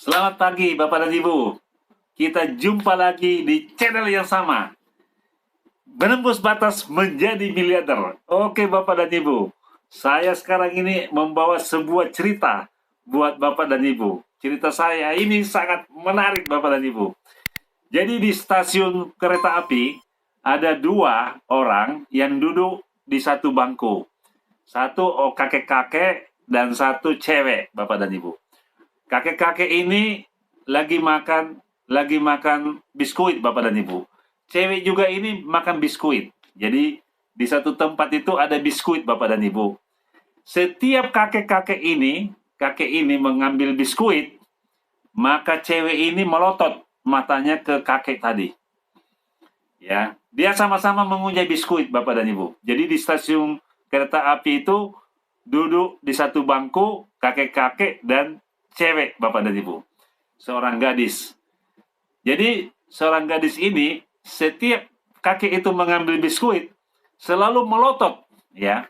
Selamat pagi Bapak dan Ibu. Kita jumpa lagi di channel yang sama. Menembus batas menjadi miliarder. Oke Bapak dan Ibu. Saya sekarang ini membawa sebuah cerita buat Bapak dan Ibu. Cerita saya ini sangat menarik Bapak dan Ibu. Jadi di stasiun kereta api ada dua orang yang duduk di satu bangku. Satu kakek-kakek dan satu cewek Bapak dan Ibu. Kakek-kakek ini lagi makan biskuit Bapak dan Ibu. Cewek juga ini makan biskuit. Jadi di satu tempat itu ada biskuit Bapak dan Ibu. Setiap kakek ini mengambil biskuit, maka cewek ini melotot matanya ke kakek tadi. Ya, dia sama-sama mengunyah biskuit Bapak dan Ibu. Jadi di stasiun kereta api itu duduk di satu bangku kakek-kakek dan cewek Bapak dan Ibu. Seorang gadis. Jadi seorang gadis ini setiap kakek itu mengambil biskuit selalu melotot, ya.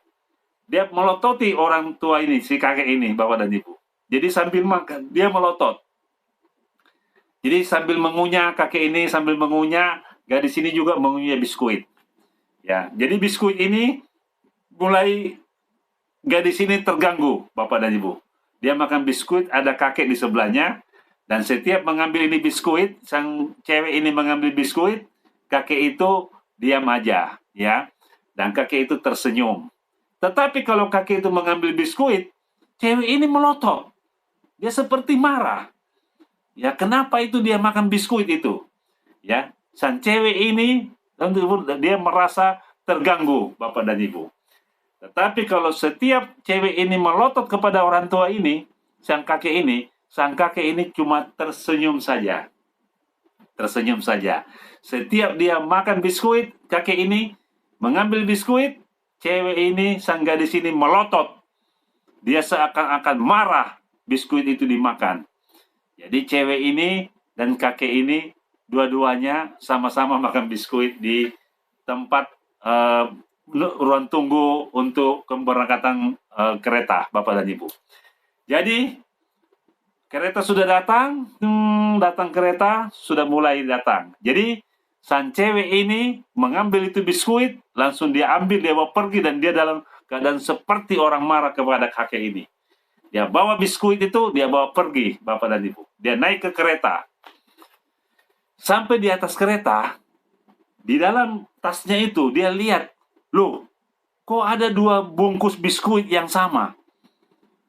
Dia melototi orang tua ini, si kakek ini, Bapak dan Ibu. Jadi sambil makan, dia melotot. Jadi sambil mengunyah, kakek ini sambil mengunyah, gadis ini juga mengunyah biskuit. Ya, jadi biskuit ini mulai gadis ini terganggu, Bapak dan Ibu. Dia makan biskuit, ada kakek di sebelahnya, dan setiap mengambil ini biskuit, sang cewek ini mengambil biskuit, kakek itu diam aja, ya. Dan kakek itu tersenyum. Tetapi kalau kakek itu mengambil biskuit, cewek ini melotot. Dia seperti marah. Ya, kenapa itu dia makan biskuit itu? Ya, sang cewek ini dia merasa terganggu, Bapak dan Ibu. Tetapi kalau setiap cewek ini melotot kepada orang tua ini, sang kakek ini cuma tersenyum saja. Tersenyum saja. Setiap dia makan biskuit, kakek ini mengambil biskuit, cewek ini, sang gadis ini melotot. Dia seakan-akan marah biskuit itu dimakan. Jadi cewek ini dan kakek ini dua-duanya sama-sama makan biskuit di tempat ruang tunggu untuk keberangkatan kereta, Bapak dan Ibu. Jadi kereta sudah datang, datang kereta sudah mulai datang. Jadi sang cewek ini mengambil itu biskuit, langsung dia ambil, dia bawa pergi, dan dia dalam keadaan seperti orang marah kepada kakek ini. Dia bawa biskuit itu, dia bawa pergi, Bapak dan Ibu. Dia naik ke kereta. Sampai di atas kereta, di dalam tasnya itu dia lihat, loh, kok ada dua bungkus biskuit yang sama?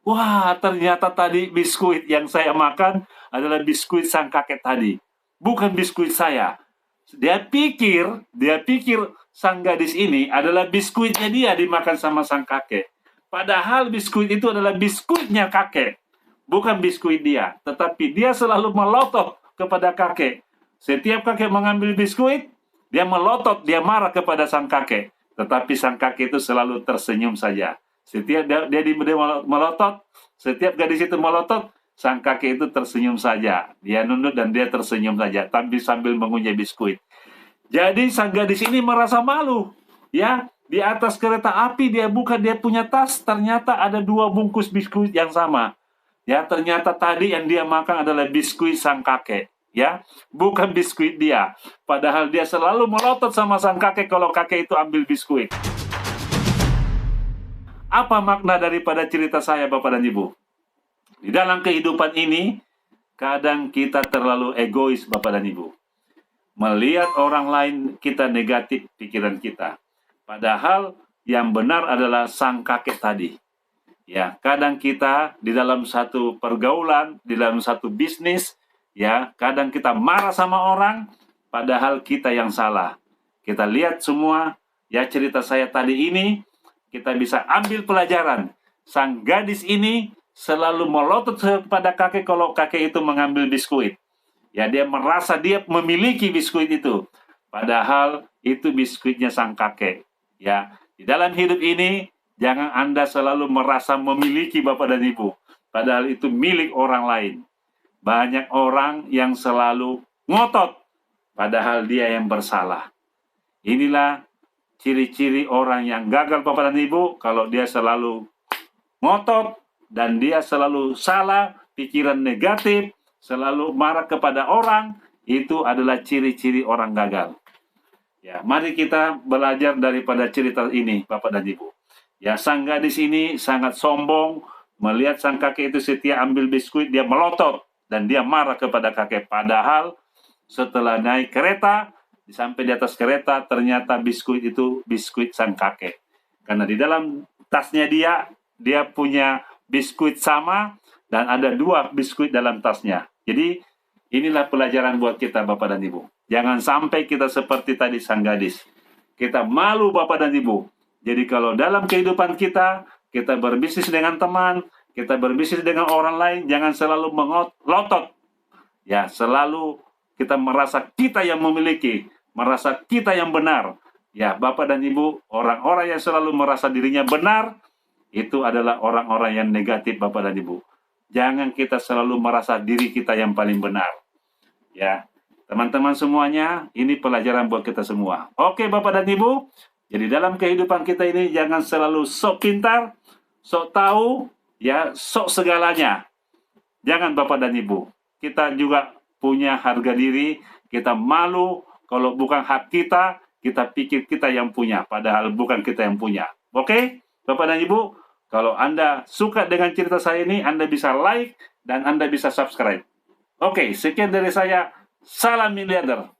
Wah, ternyata tadi biskuit yang saya makan adalah biskuit sang kakek tadi, bukan biskuit saya. Dia pikir sang gadis ini adalah biskuitnya dia dimakan sama sang kakek. Padahal biskuit itu adalah biskuitnya kakek, bukan biskuit dia. Tetapi dia selalu melotot kepada kakek. Setiap kakek mengambil biskuit, dia melotot, dia marah kepada sang kakek. Tetapi sang kakek itu selalu tersenyum saja. Setiap dia melotot, setiap gadis itu melotot, sang kakek itu tersenyum saja. Dia nunduk dan dia tersenyum saja, tapi sambil mengunyah biskuit. Jadi sang gadis ini merasa malu. Ya, di atas kereta api dia buka, dia punya tas, ternyata ada dua bungkus biskuit yang sama. Ya, ternyata tadi yang dia makan adalah biskuit sang kakek. Ya, bukan biskuit dia. Padahal dia selalu melotot sama sang kakek kalau kakek itu ambil biskuit. Apa makna daripada cerita saya, Bapak dan Ibu? Di dalam kehidupan ini, kadang kita terlalu egois, Bapak dan Ibu. Melihat orang lain kita negatif pikiran kita. Padahal yang benar adalah sang kakek tadi. Ya, kadang kita di dalam satu pergaulan, di dalam satu bisnis, ya, kadang kita marah sama orang, padahal kita yang salah. Kita lihat semua, ya, cerita saya tadi ini, kita bisa ambil pelajaran. Sang gadis ini selalu melotot kepada kakek kalau kakek itu mengambil biskuit. Ya, dia merasa dia memiliki biskuit itu, padahal itu biskuitnya sang kakek. Ya, di dalam hidup ini jangan Anda selalu merasa memiliki Bapak dan Ibu, padahal itu milik orang lain. Banyak orang yang selalu ngotot, padahal dia yang bersalah. Inilah ciri-ciri orang yang gagal, Bapak dan Ibu, kalau dia selalu ngotot dan dia selalu salah, pikiran negatif, selalu marah kepada orang, itu adalah ciri-ciri orang gagal. Ya, mari kita belajar daripada cerita ini, Bapak dan Ibu. Ya, sang gadis ini sangat sombong, melihat sang kakek itu setia ambil biskuit, dia melotot dan dia marah kepada kakek. Padahal setelah naik kereta, sampai di atas kereta, ternyata biskuit itu biskuit sang kakek. Karena di dalam tasnya dia punya biskuit sama, dan ada 2 biskuit dalam tasnya. Jadi inilah pelajaran buat kita, Bapak dan Ibu. Jangan sampai kita seperti tadi sang gadis. Kita malu, Bapak dan Ibu. Jadi kalau dalam kehidupan kita berbisnis dengan teman, kita berbisnis dengan orang lain, jangan selalu melotot. Ya, selalu kita merasa kita yang memiliki, merasa kita yang benar. Ya, Bapak dan Ibu, orang-orang yang selalu merasa dirinya benar, itu adalah orang-orang yang negatif, Bapak dan Ibu. Jangan kita selalu merasa diri kita yang paling benar. Ya, teman-teman semuanya, ini pelajaran buat kita semua. Oke, Bapak dan Ibu, jadi dalam kehidupan kita ini jangan selalu sok pintar, sok tahu, ya, sok segalanya. Jangan, Bapak dan Ibu. Kita juga punya harga diri, kita malu kalau bukan hak kita, kita pikir kita yang punya, padahal bukan kita yang punya. Oke, Bapak dan Ibu, kalau Anda suka dengan cerita saya ini, Anda bisa like dan Anda bisa subscribe. Oke, sekian dari saya. Salam miliarder.